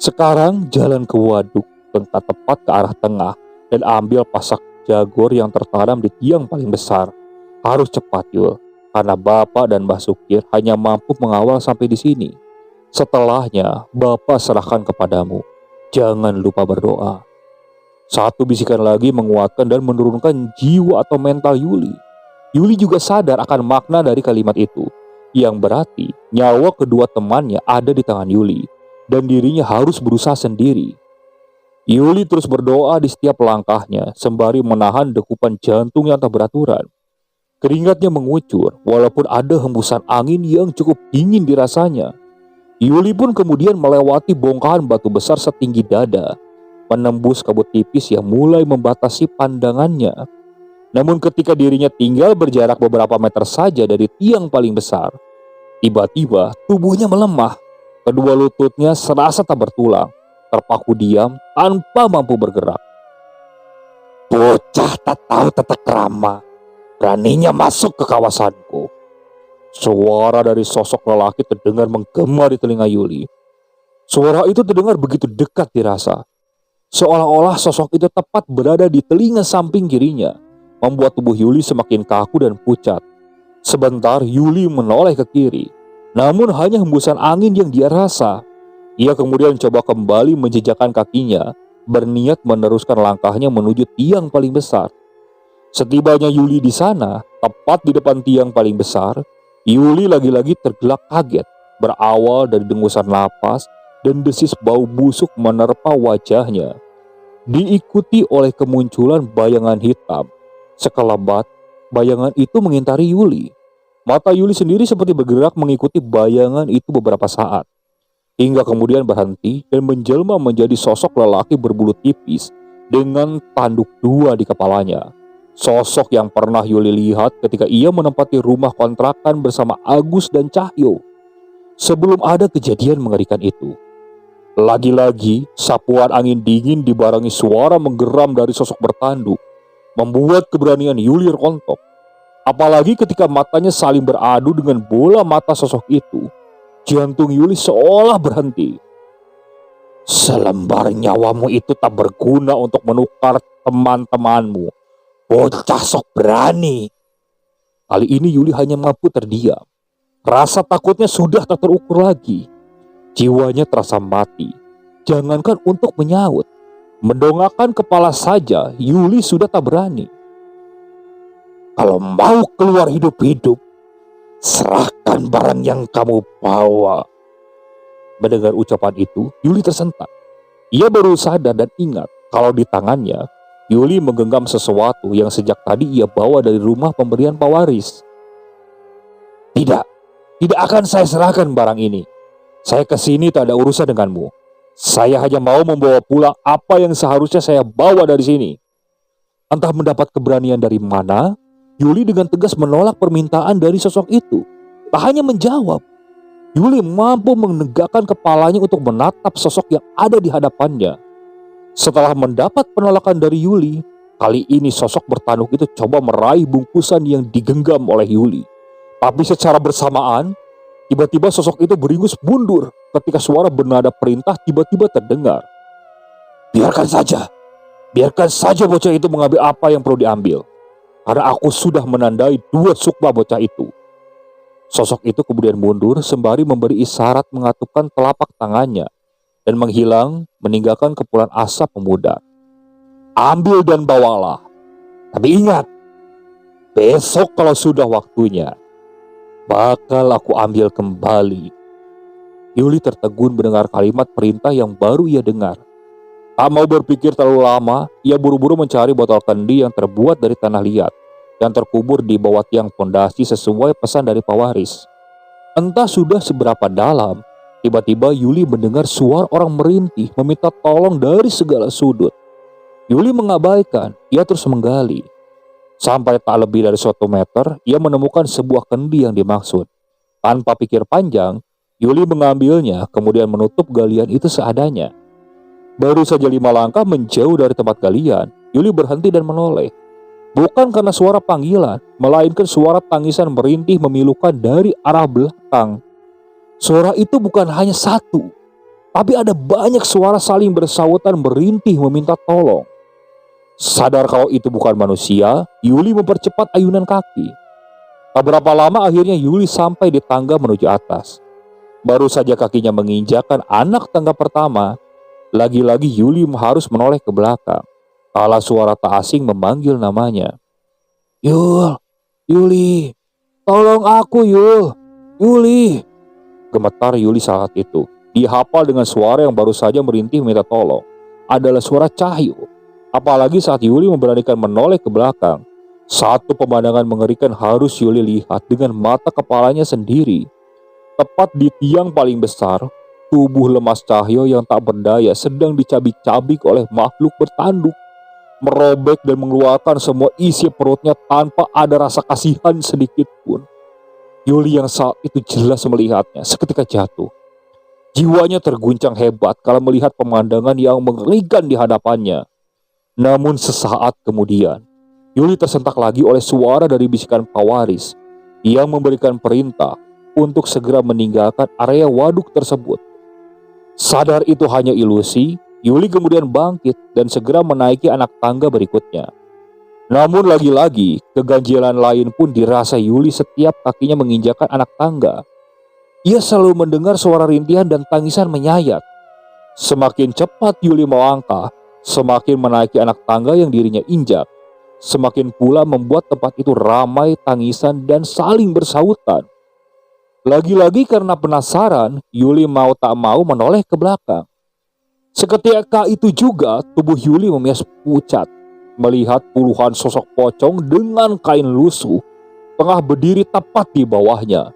Sekarang jalan ke waduk, tengah tepat ke arah tengah, dan ambil pasak jagor yang tertanam di tiang paling besar. Harus cepat, Yul, karena Bapak dan Mbah Sukir hanya mampu mengawal sampai di sini. Setelahnya, Bapak serahkan kepadamu. Jangan lupa berdoa. Satu bisikan lagi menguatkan dan menurunkan jiwa atau mental Yuli. Yuli juga sadar akan makna dari kalimat itu, yang berarti nyawa kedua temannya ada di tangan Yuli, dan dirinya harus berusaha sendiri. Yuli terus berdoa di setiap langkahnya, sembari menahan dekupan jantung yang tak beraturan. Keringatnya mengucur, walaupun ada hembusan angin yang cukup dingin dirasanya. Yuli pun kemudian melewati bongkahan batu besar setinggi dada, menembus kabut tipis yang mulai membatasi pandangannya. Namun ketika dirinya tinggal berjarak beberapa meter saja dari tiang paling besar, tiba-tiba tubuhnya melemah. Kedua lututnya serasa tak bertulang, terpaku diam tanpa mampu bergerak. Bocah tak tahu tata krama, beraninya masuk ke kawasanku. Suara dari sosok lelaki terdengar menggema di telinga Yuli. Suara itu terdengar begitu dekat dirasa, seolah-olah sosok itu tepat berada di telinga samping kirinya, membuat tubuh Yuli semakin kaku dan pucat. Sebentar Yuli menoleh ke kiri, namun hanya hembusan angin yang dia rasa. Ia kemudian coba kembali menjejakkan kakinya, berniat meneruskan langkahnya menuju tiang paling besar. Setibanya Yuli di sana, tepat di depan tiang paling besar, Yuli lagi-lagi tergelak kaget, berawal dari dengusan napas dan desis bau busuk menerpa wajahnya. Diikuti oleh kemunculan bayangan hitam. Sekelebat, bayangan itu mengintari Yuli. Mata Yuli sendiri seperti bergerak mengikuti bayangan itu beberapa saat, hingga kemudian berhenti dan menjelma menjadi sosok lelaki berbulu tipis dengan tanduk dua di kepalanya. Sosok yang pernah Yuli lihat ketika ia menempati rumah kontrakan bersama Agus dan Cahyo sebelum ada kejadian mengerikan itu. Lagi-lagi, sapuan angin dingin dibarengi suara menggeram dari sosok bertanduk membuat keberanian Yuli rontok. Apalagi ketika matanya saling beradu dengan bola mata sosok itu, jantung Yuli seolah berhenti. Selembar nyawamu itu tak berguna untuk menukar teman-temanmu, bocah sok berani. Kali ini Yuli hanya mampu terdiam. Rasa takutnya sudah tak terukur lagi. Jiwanya terasa mati. Jangankan untuk menyaut, mendongakkan kepala saja Yuli sudah tak berani. Kalau mau keluar hidup-hidup, serahkan barang yang kamu bawa. Mendengar ucapan itu, Yuli tersentak. Ia baru sadar dan ingat kalau di tangannya Yuli menggenggam sesuatu yang sejak tadi ia bawa dari rumah pemberian pewaris. Tidak akan saya serahkan barang ini. Saya kesini tak ada urusan denganmu. Saya hanya mau membawa pulang apa yang seharusnya saya bawa dari sini. Entah mendapat keberanian dari mana, Yuli dengan tegas menolak permintaan dari sosok itu. Tak hanya menjawab, Yuli mampu menegakkan kepalanya untuk menatap sosok yang ada di hadapannya. Setelah mendapat penolakan dari Yuli, kali ini sosok bertanduk itu coba meraih bungkusan yang digenggam oleh Yuli. Tapi secara bersamaan, tiba-tiba sosok itu beringus mundur ketika suara bernada perintah tiba-tiba terdengar. Biarkan saja bocah itu mengambil apa yang perlu diambil. Karena aku sudah menandai 2 sukma bocah itu. Sosok itu kemudian mundur sembari memberi isyarat mengatupkan telapak tangannya dan menghilang meninggalkan kepulan asap memudar. Ambil dan bawalah. Tapi ingat, besok kalau sudah waktunya, bakal aku ambil kembali. Yuli tertegun mendengar kalimat perintah yang baru ia dengar. Tak mau berpikir terlalu lama, ia buru-buru mencari botol kendi yang terbuat dari tanah liat yang terkubur di bawah tiang pondasi sesuai pesan dari pewaris. Entah sudah seberapa dalam, tiba-tiba Yuli mendengar suara orang merintih meminta tolong dari segala sudut. Yuli mengabaikan, ia terus menggali. Sampai tak lebih dari 1 meter, ia menemukan sebuah kendi yang dimaksud. Tanpa pikir panjang, Yuli mengambilnya kemudian menutup galian itu seadanya. Baru saja 5 langkah menjauh dari tempat galian, Yuli berhenti dan menoleh. Bukan karena suara panggilan, melainkan suara tangisan merintih memilukan dari arah belakang. Suara itu bukan hanya satu, tapi ada banyak suara saling bersautan merintih meminta tolong. Sadar kalau itu bukan manusia, Yuli mempercepat ayunan kaki. Tak berapa lama akhirnya Yuli sampai di tangga menuju atas. Baru saja kakinya menginjakan anak tangga pertama, lagi-lagi Yuli harus menoleh ke belakang. Kala suara tak asing memanggil namanya. Yuli, tolong aku Yuli. Gemetar Yuli saat itu. Dihafal dengan suara yang baru saja merintih minta tolong. Adalah suara Cahyo. Apalagi saat Yuli memberanikan menoleh ke belakang. Satu pemandangan mengerikan harus Yuli lihat dengan mata kepalanya sendiri. Tepat di tiang paling besar, tubuh lemas Cahyo yang tak berdaya sedang dicabik-cabik oleh makhluk bertanduk. Merobek dan mengeluarkan semua isi perutnya tanpa ada rasa kasihan sedikit pun. Yuli yang saat itu jelas melihatnya seketika jatuh. Jiwanya terguncang hebat kalau melihat pemandangan yang mengerikan di hadapannya. Namun sesaat kemudian, Yuli tersentak lagi oleh suara dari bisikan pewaris. yang memberikan perintah untuk segera meninggalkan area waduk tersebut. Sadar itu hanya ilusi, Yuli kemudian bangkit dan segera menaiki anak tangga berikutnya. Namun lagi-lagi, keganjilan lain pun dirasa Yuli setiap kakinya menginjakan anak tangga. Ia selalu mendengar suara rintihan dan tangisan menyayat. Semakin cepat Yuli melangkah, semakin menaiki anak tangga yang dirinya injak. Semakin pula membuat tempat itu ramai tangisan dan saling bersautan. Lagi-lagi karena penasaran, Yuli mau tak mau menoleh ke belakang. Seketika itu juga tubuh Yuli memias pucat, melihat puluhan sosok pocong dengan kain lusuh tengah berdiri tepat di bawahnya.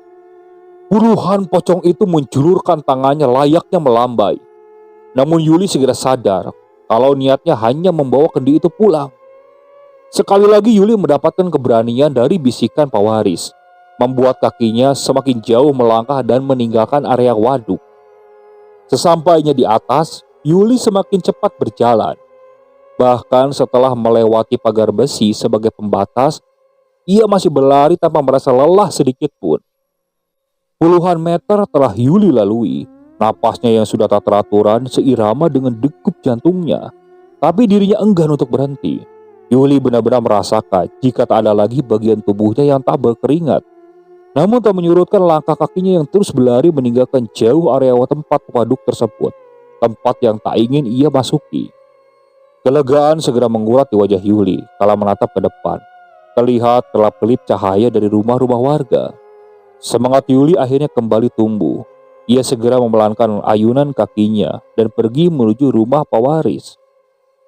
Puluhan pocong itu menjulurkan tangannya layaknya melambai. Namun Yuli segera sadar kalau niatnya hanya membawa kendi itu pulang. Sekali lagi Yuli mendapatkan keberanian dari bisikan pewaris, membuat kakinya semakin jauh melangkah dan meninggalkan area waduk. Sesampainya di atas, Yuli semakin cepat berjalan. Bahkan setelah melewati pagar besi sebagai pembatas, ia masih berlari tanpa merasa lelah sedikit pun. Puluhan meter telah Yuli lalui, napasnya yang sudah tak teraturan seirama dengan degup jantungnya. Tapi dirinya enggan untuk berhenti. Yuli benar-benar merasakan jika tak ada lagi bagian tubuhnya yang tak berkeringat. Namun tak menyurutkan langkah kakinya yang terus berlari meninggalkan jauh area tempat waduk tersebut. Tempat yang tak ingin ia masuki. Kelegaan segera mengurat di wajah Yuli kala menatap ke depan. Terlihat kelap-kelip cahaya dari rumah-rumah warga. Semangat Yuli akhirnya kembali tumbuh. Ia segera memelankan ayunan kakinya dan pergi menuju rumah pewaris.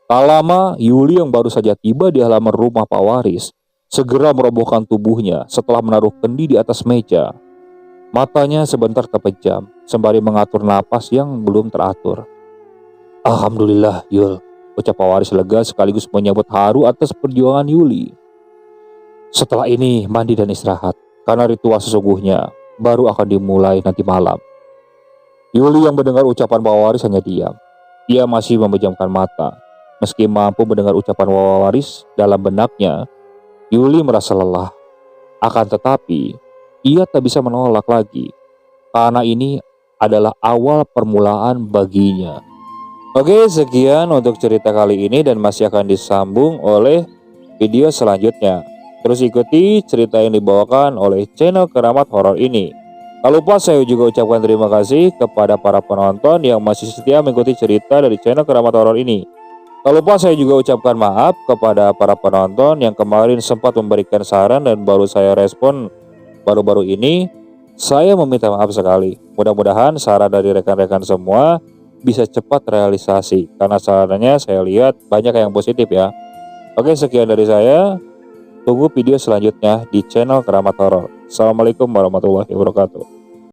Tak lama, Yuli yang baru saja tiba di halaman rumah Pak Waris segera merobohkan tubuhnya setelah menaruh kendi di atas meja. Matanya sebentar terpejam sembari mengatur napas yang belum teratur. "Alhamdulillah, Yul," ucap Pak Waris lega sekaligus menyambut haru atas perjuangan Yuli. "Setelah ini mandi dan istirahat, karena ritual sesungguhnya baru akan dimulai nanti malam." Yuli yang mendengar ucapan Pak Waris hanya diam. Ia masih memejamkan mata. Meski mampu mendengar ucapan Wawaris dalam benaknya, Yuli merasa lelah. Akan tetapi, ia tak bisa menolak lagi, karena ini adalah awal permulaan baginya. Oke, sekian untuk cerita kali ini dan masih akan disambung oleh video selanjutnya. Terus ikuti cerita yang dibawakan oleh channel Keramat Horor ini. Tak lupa saya juga ucapkan terima kasih kepada para penonton yang masih setia mengikuti cerita dari channel Keramat Horor ini. Tak lupa saya juga ucapkan maaf kepada para penonton yang kemarin sempat memberikan saran dan baru saya respon baru-baru ini. Saya meminta maaf sekali. Mudah-mudahan saran dari rekan-rekan semua bisa cepat realisasi, karena sarannya saya lihat banyak yang positif ya. Oke, sekian dari saya. Tunggu video selanjutnya di channel Keramat Horor. Assalamualaikum warahmatullahi wabarakatuh.